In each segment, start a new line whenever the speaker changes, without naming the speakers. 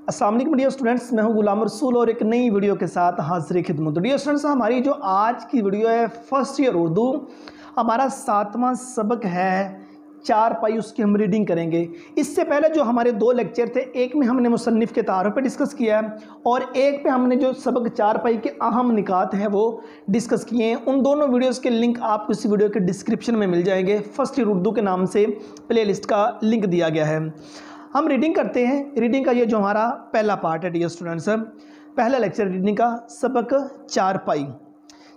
अस्सलाम वालेकुम dear students, मैं हूं गुलाम रसूल और एक नई वीडियो के साथ हाजिर खिदमत। डियर स्टूडेंट्स, हमारी जो आज की वीडियो है फर्स्ट ईयर उर्दू, हमारा 7वां सबक है चार पाई, उसकी हम रीडिंग करेंगे। इससे पहले जो हमारे 2 लेक्चर थे, एक में हमने मुसन्निफ के तारुफ पे डिस्कस किया है और एक पे हमने जो सबक चार पाई के अहम निकात हैं वो डिस्कस किए हैं। उन दोनों वीडियोस के लिंक आपको इस वीडियो के डिस्क्रिप्शन में मिल जाएंगे। फर्स्ट ईयर उर्दू के नाम से प्लेलिस्ट का लिंक दिया गया है। हम रीडिंग करते हैं। रीडिंग का ये जो हमारा पहला पार्ट है डियर स्टूडेंट्स, पहला लेक्चर रीडिंग का सबक चार पाई।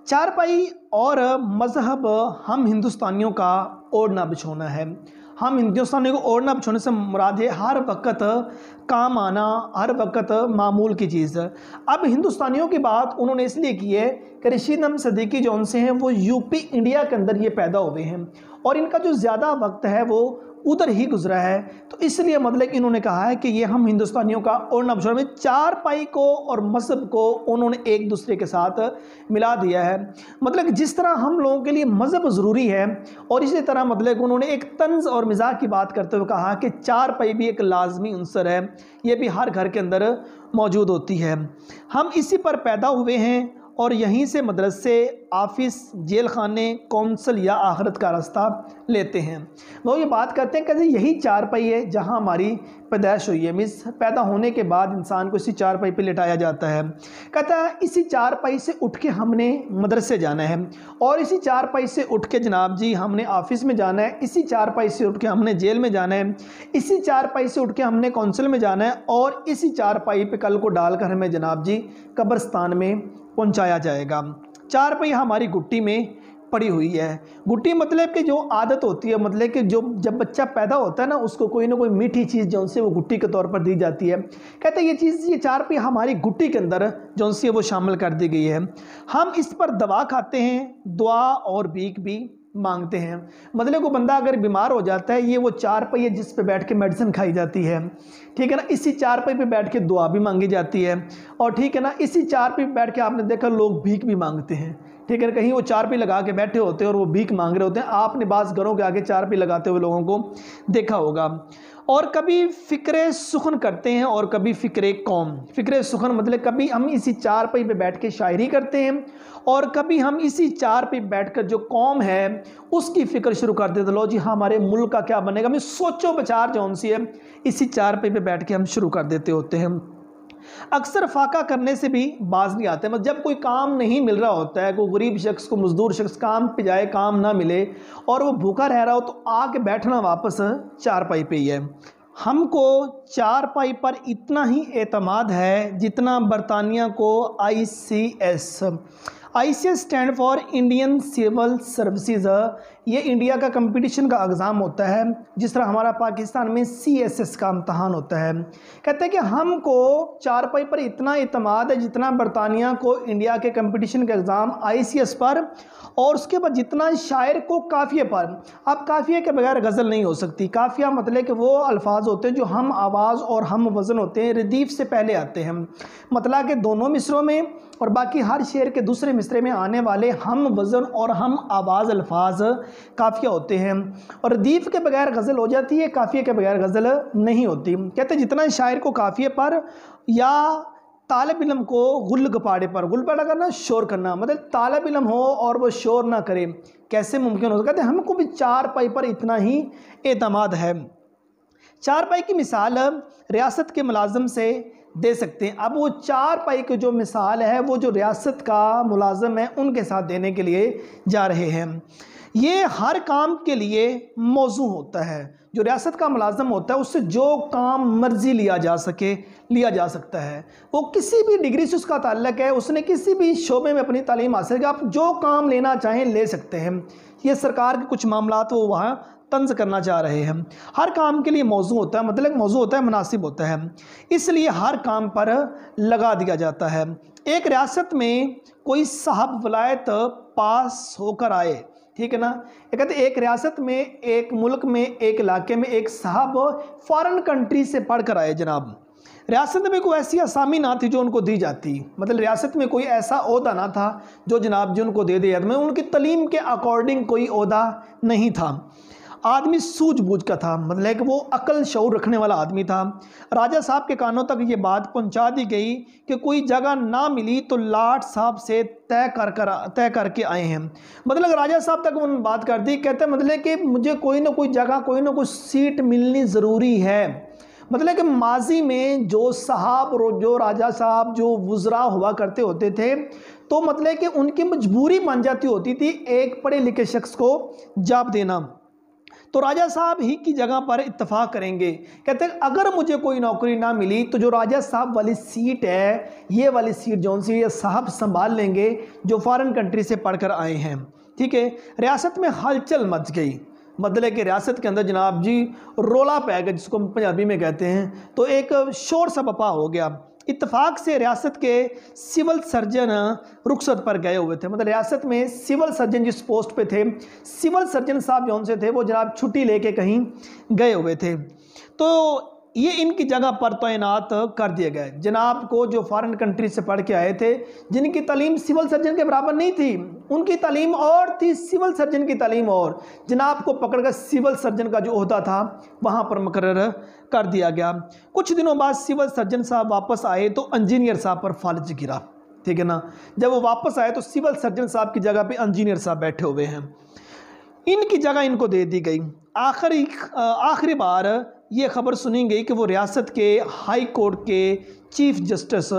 चार पाई और मज़हब हम हिंदुस्तानियों का ओढ़ना बिछोना है। हम हिंदुस्तानियों को ओढ़ना बिछोने से मुराद है हर वक्त काम आना, हर वक्त मामूल की चीज़। अब हिंदुस्तानियों की बात उन्होंने इसलिए की है कि रशीद अहमद सिद्दीकी जो उनसे हैं वो यूपी इंडिया के अंदर ये पैदा हुए हैं और इनका जो ज़्यादा वक्त है वो उधर ही गुजरा है, तो इसलिए मतलब इन्होंने कहा है कि ये हम हिंदुस्तानियों का ओढ़ना बिछोना में चार पाई को और मज़हब को उन्होंने एक दूसरे के साथ मिला दिया है। मतलब जिस तरह हम लोगों के लिए मज़हब ज़रूरी है और इसी तरह मतलब उन्होंने एक तंज़ और मिजाज की बात करते हुए कहा कि चार पाई भी एक लाजमी उनसर है, ये भी हर घर के अंदर मौजूद होती है। हम इसी पर पैदा हुए हैं और यहीं से मदरसे, ऑफिस, जेल खाने, कौंसल या आखिरत का रास्ता लेते हैं। वो ये बात करते हैं कि यही चार पाई है जहाँ हमारी पैदाइश हुई है। मीन्स पैदा होने के बाद इंसान को इसी चार पाई पे लिटाया जाता है। कहता है इसी चार पाई से उठ के हमने मदरसे जाना है और इसी चार पाई से उठ के जनाब जी हमने ऑफिस में जाना है, इसी चार पाई से उठ के हमने जेल में जाना है, इसी चार पाई से उठ के हमने कौंसल में जाना है और इसी चार पाई पे कल को डालकर हमें जनाब जी कब्रिस्तान में पहुंचाया जाएगा। चार पाई हमारी गुट्टी में पड़ी हुई है। गुट्टी मतलब कि जो आदत होती है, मतलब कि जो जब बच्चा पैदा होता है ना उसको कोई ना कोई मीठी चीज़ जो उनसे वो गुट्टी के तौर पर दी जाती है। कहते हैं ये चीज़, ये चार पाई हमारी गुट्टी के अंदर जो उनसे वो शामिल कर दी गई है। हम इस पर दवा खाते हैं, दुआ और भीख भी मांगते हैं। मतलब को बंदा अगर बीमार हो जाता है, ये वो चार पाई है जिस पे बैठ के मेडिसिन खाई जाती है, ठीक है ना। इसी चार पाई पे बैठ के दुआ भी मांगी जाती है और ठीक है ना, इसी चार पाई पे बैठ के आपने देखा लोग भीख भी मांगते हैं, ठीक है ना। कहीं वो चार पाई लगा के बैठे होते हैं और वो भीख मांग रहे होते हैं। आपने बास घरों के आगे चार पाई लगाते हुए लोगों को देखा होगा। और कभी फ़िक्रे सुखन करते हैं और कभी फ़िक्रे कौम। फ़िक्रे सुखन मतलब कभी हम इसी चार पाई पे बैठ के शायरी करते हैं और कभी हम इसी चार पे बैठकर जो कौम है उसकी फ़िक्र शुरू कर देते। लो जी हाँ, हमारे मुल्क का क्या बनेगा, हमें सोचो विचार जो उनसी है इसी चार पे बैठ के हम शुरू कर देते होते हैं। अक्सर फाका करने से भी बाज नहीं आते। मतलब जब कोई काम नहीं मिल रहा होता है, कोई गरीब शख्स को, मजदूर शख्स काम पे जाए, काम ना मिले और वो भूखा रह रहा हो, तो आके बैठना वापस चार पाई पे ही है। हमको चार पाई पर इतना ही एतमाद है जितना बरतानिया को ICS। ICS stand for Indian civil services. ये इंडिया का कंपटीशन का एग्ज़ाम होता है, जिस तरह हमारा पाकिस्तान में CSS का इम्तहान होता है। कहते हैं कि हमको चार पाई पर इतना इत्मीनान है जितना बरतानिया को इंडिया के कंपटीशन का एग्ज़ाम ICS पर, और उसके बाद जितना शायर को काफ़िए पर। अब काफ़िए के बगैर गज़ल नहीं हो सकती। काफ़िया मतलब कि वो अल्फाज होते हैं जो हम आवाज़ और हम वज़न होते हैं, रदीफ़ से पहले आते हैं। मतलब कि दोनों मिसरों में और बाकी हर शेर के दूसरे मिसरे में आने वाले हम वज़न और हम आवाज़ अल्फाज काफ़िया होते हैं और रदीफ़ के बगैर गज़ल हो जाती है, काफ़िए के बगैर गज़ल नहीं होती। कहते हैं जितना शायर को काफ़िए पर या तालिब इल्म को गुल गपाड़े पर, गुल पाड़ा करना शोर करना, मतलब तालिब इल्म हो और वो शोर ना करे, कैसे मुमकिन हो सकता है। कहते हैं हमको भी चार पाई पर इतना ही एतमाद है। चार पाई की मिसाल रियासत के मुलाजम से दे सकते हैं। अब वो चार पाई की जो मिसाल है वो जो रियासत का मुलाजम है उनके साथ देने के लिए जा रहे हैं। ये हर काम के लिए मौजू होता है। जो रियासत का मुलाजम होता है उससे जो काम मर्जी लिया जा सके लिया जा सकता है। वो किसी भी डिग्री से उसका ताल्लुक है, उसने किसी भी शोबे में अपनी तालीम हासिल की, आप जो काम लेना चाहें ले सकते हैं। ये सरकार के कुछ मामलात वो वहाँ तंज करना चाह रहे हैं। हर काम के लिए मौजू होता है, मतलब मौजू होता है, मुनासिब होता है, इसलिए हर काम पर लगा दिया जाता है। एक रियासत में कोई साहब वलायत पास होकर आए, ठीक है ना। ये कहते एक रियासत में, एक मुल्क में, एक इलाके में एक साहब फॉरेन कंट्री से पढ़ कर आए जनाब। रियासत में कोई ऐसी असामी ना थी जो उनको दी जाती, मतलब रियासत में कोई ऐसा ओहदा ना था जो जनाब जी उनको दे दिया। मैं उनकी तलीम के अकॉर्डिंग कोई ओहदा नहीं था। आदमी सूझबूझ का था, मतलब कि वो अकल शऊर रखने वाला आदमी था। राजा साहब के कानों तक ये बात पहुंचा दी गई कि कोई जगह ना मिली तो लाट साहब से तय करके आए हैं। मतलब राजा साहब तक उन्होंने बात कर दी, कहते मतलब कि मुझे कोई ना कोई जगह, कोई ना कोई सीट मिलनी ज़रूरी है। मतलब कि माजी में जो राजा साहब जो वुज़रा हुआ करते होते थे, तो मतलब कि उनकी मजबूरी बन जाती होती थी एक पढ़े लिखे शख्स को जॉब देना। तो राजा साहब ही की जगह पर इत्तेफाक करेंगे, कहते हैं अगर मुझे कोई नौकरी ना मिली तो जो राजा साहब वाली सीट है, ये वाली सीट जौन सी ये साहब संभाल लेंगे जो फॉरेन कंट्री से पढ़कर आए हैं। ठीक है, रियासत में हलचल मच गई। मतलब कि रियासत के अंदर जनाब जी रोला पै गया, जिसको पंजाबी में कहते हैं। तो एक शोर सबपा हो गया। इत्तेफाक से रियासत के सिविल सर्जन रुखसत पर गए हुए थे। मतलब रियासत में सिविल सर्जन जिस पोस्ट पे थे, सिविल सर्जन साहब जौन से थे वो जनाब छुट्टी लेके कहीं गए हुए थे। तो ये इनकी जगह पर तैनात कर दिए गए। जनाब को जो फॉरेन कंट्री से पढ़ के आए थे, जिनकी तालीम सिविल सर्जन के बराबर नहीं थी, उनकी तालीम और थी, सिविल सर्जन की तालीम और, जनाब को पकड़कर सिविल सर्जन का जो ओहदा था वहाँ पर मुकर्रर कर दिया गया। कुछ दिनों बाद सिविल सर्जन साहब वापस आए तो इंजीनियर साहब पर फालिज गिरा। ठीक है ना, जब वो वापस आए तो सिविल सर्जन साहब की जगह पे इंजीनियर साहब बैठे हुए हैं। इनकी जगह इनको दे दी गई। आखिरी बार ये खबर सुनी गई कि वो रियासत के हाई कोर्ट के चीफ जस्टिस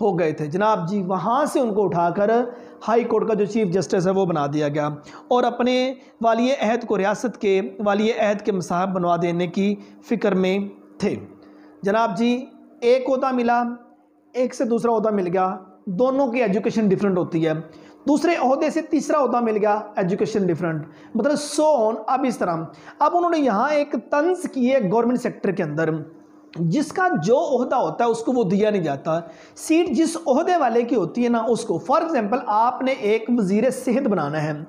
हो गए थे। जनाब जी वहाँ से उनको उठाकर हाई कोर्ट का जो चीफ जस्टिस है वो बना दिया गया और अपने वाली अहद को रियासत के वाली अहद के मुसाहब बनवा देने की फ़िक्र में थे। जनाब जी एक ओहदा मिला, एक से दूसरा ओहदा मिल गया, दोनों की एजुकेशन डिफरेंट होती है। दूसरे ओहदे से तीसरा ओहदा मिल गया, एजुकेशन डिफरेंट, मतलब सो ऑन। अब इस तरह अब उन्होंने यहाँ एक तंज की है गवर्नमेंट सेक्टर के अंदर, जिसका जो ओहदा होता है उसको वो दिया नहीं जाता। सीट जिस ओहदे वाले की होती है ना उसको, फॉर एग्जांपल आपने एक वजीर सेहत बनाना है।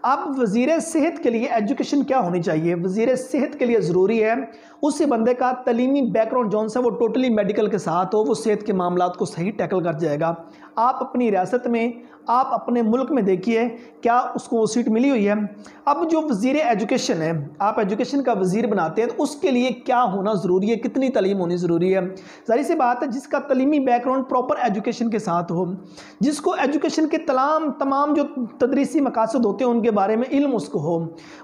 अब वजीर सेहत के लिए एजुकेशन क्या होनी चाहिए? वजीर सेहत के लिए ज़रूरी है उस बंदे का तलीमी बैकग्राउंड जौन सा वो टोटली मेडिकल के साथ हो, वो सेहत के मामलात को सही टैकल कर जाएगा। आप अपनी रियासत में, आप अपने मुल्क में देखिए क्या उसको वो सीट मिली हुई है। अब जो वजीर एजुकेशन है, आप एजुकेशन का वजीर बनाते हैं तो उसके लिए क्या होना ज़रूरी है, कितनी तालीम होनी ज़रूरी है? ज़ाहिर सी बात है जिसका तलीमी बैकग्राउंड प्रॉपर एजुकेशन के साथ हो, जिसको एजुकेशन के तमाम जो तदरीसी मकासद होते हैं उनके बारे में इल्म उसको हो,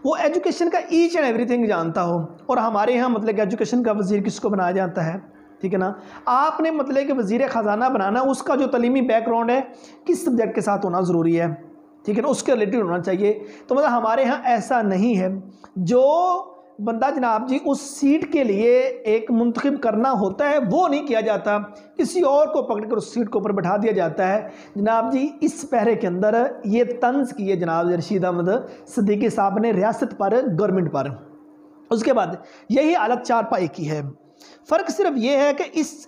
वो एजुकेशन का ईच एंड एवरीथिंग जानता हो। और हमारे यहाँ मतलब कि एजुकेशन का वजीर किसको बनाया जाता है? ठीक है ना, आपने मतलब कि वजीर ख़जाना बनाना, उसका जो तलीमी बैकग्राउंड है किस सब्जेक्ट के साथ होना ज़रूरी है, ठीक है ना, उसके रिलेटेड होना चाहिए। तो मतलब हमारे यहाँ ऐसा नहीं है। जो बंदा जनाब जी उस सीट के लिए एक मुंतखब करना होता है वो नहीं किया जाता, किसी और को पकड़कर उस सीट के ऊपर बैठा दिया जाता है। जनाब जी इस पहरे के अंदर ये तंज की है जनाब रशीद अहमद सिद्दीकी साहब ने रियासत पर, गवर्नमेंट पर। उसके बाद यही हालत चारपाई की है। फ़र्क सिर्फ ये है कि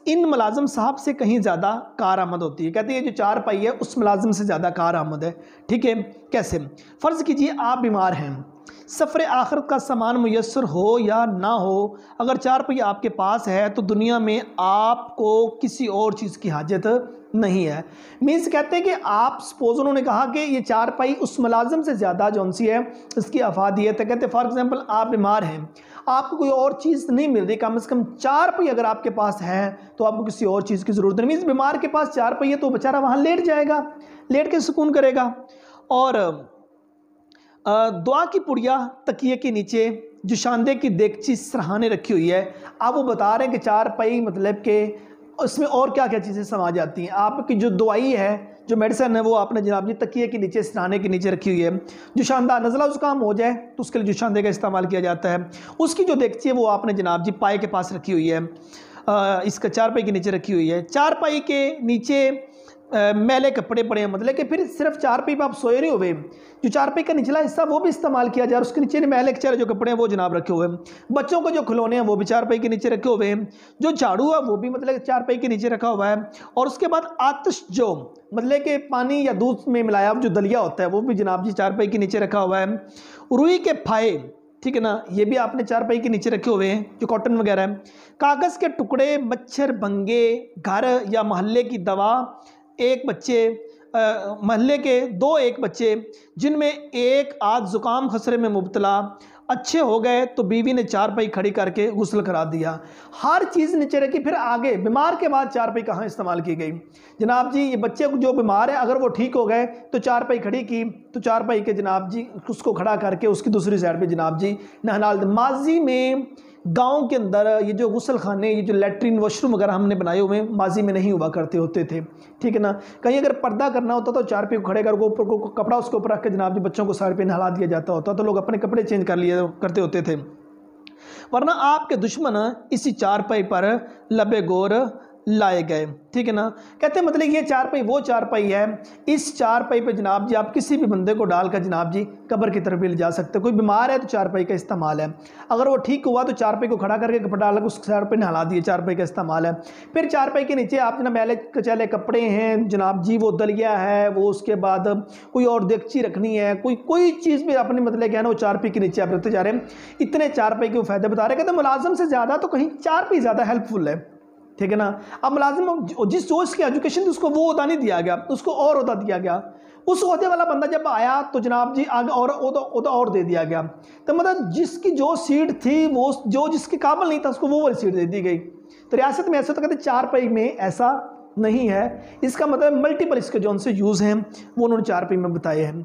इन मुलाजिम साहब से कहीं ज़्यादा कारआमद होती है। कहते हैं जो चारपाई है उस मुलाजिम से ज़्यादा कारआमद है। ठीक है, कैसे? फ़र्ज़ कीजिए आप बीमार हैं, सफ़र आखिरत का सामान मुयस्सर हो या ना हो, अगर चारपाई आपके पास है तो दुनिया में आपको किसी और चीज़ की हाजत नहीं है। मीन्स कहते हैं कि आप सपोज, उन्होंने कहा कि ये चारपाई उस मुलाजिम से ज़्यादा जौन सी है इसकी अफादियत है। कहते हैं फॉर एग्जांपल आप बीमार हैं, आपको कोई और चीज़ नहीं मिल रही, कम से कम चारपाई अगर आपके पास है तो आपको किसी और चीज़ की ज़रूरत नहीं। मीन्स बीमार के पास चारपाई है तो बेचारा वहाँ लेट जाएगा, लेट के सुकून करेगा। और दुआ की पुड़िया तकिए के नीचे जुशांदे की देगची सराहने रखी हुई है। आप वो बता रहे हैं कि चारपाई मतलब कि उसमें और क्या क्या चीज़ें समा जाती हैं। आपकी जो दवाई है, जो मेडिसिन है, वो आपने जनाब जी तकिए के नीचे, सराहने के नीचे रखी हुई है। जुशांदा नज़ला उसका काम हो जाए तो उसके लिए जुशांदे का इस्तेमाल किया जाता है। उसकी जो देगची है वो आपने जनाब जी पाए के पास रखी हुई है, इसका चारपाई के नीचे रखी हुई है। चारपाई के नीचे मैले कपड़े पड़े हैं, मतलब कि फिर सिर्फ चारपाई पर आप सोए नहीं हुए, जो चारपाई का निचला हिस्सा वो भी इस्तेमाल किया जा रहा है। उसके नीचे मैले के जो कपड़े हैं वो जनाब रखे हुए हैं। बच्चों को जो खिलौने हैं वो भी चारपाई के नीचे रखे हुए हैं। जो झाड़ू है वो भी मतलब चारपाई के नीचे रखा हुआ है। और उसके बाद आतिश जो मतलब कि पानी या दूध में मिलाया जो दलिया होता है वो भी जनाब जी चारपाई के नीचे रखा हुआ है। रुई के फाये, ठीक है ना, ये भी आपने चारपाई के नीचे रखे हुए हैं, जो कॉटन वगैरह है। कागज़ के टुकड़े, मच्छर भंगे, घर या मोहल्ले की दवा, एक बच्चे, महल्ले के 2-1 बच्चे जिनमें एक आध ज़ुकाम खसरे में मुब्तला, अच्छे हो गए तो बीवी ने चारपाई खड़ी करके गुस्ल करा दिया, हर चीज़ नीचे रखी। फिर आगे बीमार के बाद चारपाई कहाँ इस्तेमाल की गई? जनाब जी ये बच्चे जो बीमार है अगर वो ठीक हो गए तो चारपाई खड़ी की, तो चारपाई के जनाब जी उसको खड़ा करके उसकी दूसरी साइड पे जनाब जी नहलाल। माजी में गांव के अंदर ये जो गुस्ल खाने, ये जो लेटरिन वॉशरूम वगैरह हमने बनाए हुए माजी में नहीं हुआ करते होते थे, ठीक है ना। कहीं अगर पर्दा करना होता तो चारपाई को खड़े करके ऊपर को कपड़ा उसके ऊपर रख के जनाब जी बच्चों को साइड पे नहला दिया जाता होता, तो लोग अपने कपड़े चेंज कर लिया करते होते थे। वरना आपके दुश्मन इसी चारपाई पर लबे गोर लाए गए, ठीक है ना। कहते हैं मतलब ये चारपाई वो चारपाई है, इस चारपाई पे जनाब जी आप किसी भी बंदे को डालकर जनाब जी कब्र की तरफ भी ले जा सकते हो। कोई बीमार है तो चारपाई का इस्तेमाल है, अगर वो ठीक हुआ तो चारपाई को खड़ा करके कपड़ा डालकर उस चारपाई नहला दिए, चारपाई का इस्तेमाल है। फिर चारपाई के नीचे आप जनाब मैले कचैले कपड़े हैं जनाब जी, वो दलिया है, वो उसके बाद कोई और देगची रखनी है, कोई चीज़ भी अपने मतलब क्या है ना वो चारपाई के नीचे आप रखते जा रहे हैं। इतने चारपाई के फ़ायदे बता रहे, कहते मुलाजम से ज़्यादा तो कहीं चारपाई ज़्यादा हेल्पफुल है, ठीक है ना। अब मुलाजिम जिस जो इसकी एजुकेशन थी उसको वो ओहदा नहीं दिया गया, उसको और ओहदा दिया गया। उस ओहदे वाला बंदा जब आया तो जनाब जी आगे और ओहदा और दे दिया गया। तो मतलब जिसकी जो सीट थी वो जो जिसके काबिल नहीं था उसको वो वाली सीट दे दी गई। तो रियासत में ऐसा तो कहते चारपाई में ऐसा नहीं है, इसका मतलब मल्टीपल इसके जो उनसे यूज़ हैं वो उन्होंने चारपाई में बताए हैं।